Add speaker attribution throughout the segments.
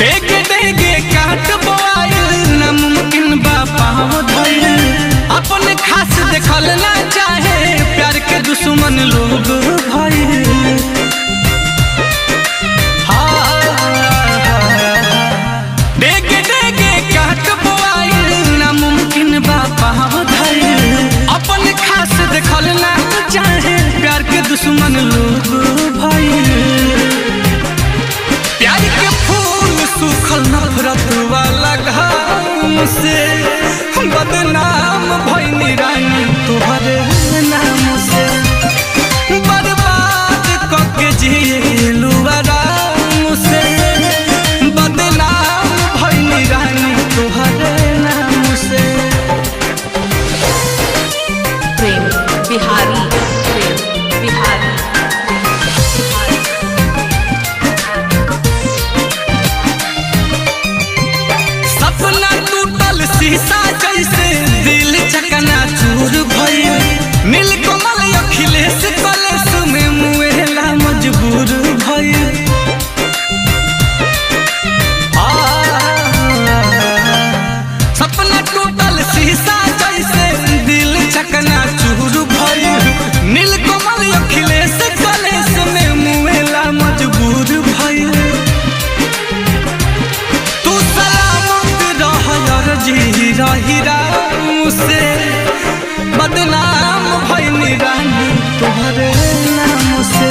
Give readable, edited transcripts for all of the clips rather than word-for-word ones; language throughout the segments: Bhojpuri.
Speaker 1: देगे देगे काट बोआइल नामुमकिन बा पाँव धइल अपन खास देखल ना चाहे प्यार के दुश्मन लोग भइल। देगे देगे काट बोआइल नामुमकिन बा पाँव धइल अपन खास देखल ना चाहे प्यार के दुश्मन लोग भइल। प्यार के फूल सूखल नफरत वाला घाम से बदनाम भइनी रानी तोहरे नाम से बर्बाद करके जिलू आराम से बदनाम भइनी रानी तोहरे नाम से।
Speaker 2: प्रेम बिहारी, प्रेम बिहारी।
Speaker 1: सपना टूटल शीशा जैसे दिल चकना चूर भइल नीलकमल अखिलेश कलेश में मुएला मजबूर भइल। सपना टूटल शीशा जैसे दिल चकना चूर भइल नीलकमल अखिलेश कलेश में मुएला मजबूर भइल। तू सलामत रह जी रही राम से बदनाम भइनी रानी तोहरे नाम से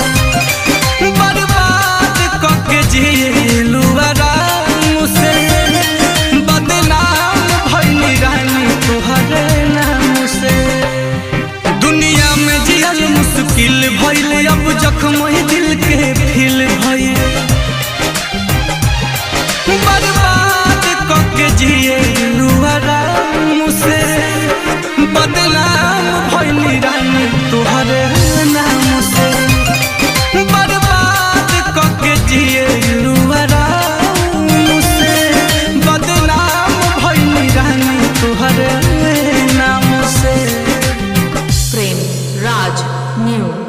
Speaker 1: बर्बाद करके जिलू आराम से बदनाम भइनी रानी तोहरे नाम से। दुनिया में जियल मुश्किल भइल अब जख्म दिल के फिल भइल बर्बाद करके जिलू आराम से बदनाम भइनी रानी तोहरे नाम से बर्बाद करके जिलू आराम से बदनाम भइनी रानी तोहरे नाम से।
Speaker 2: प्रेम राज न्यू।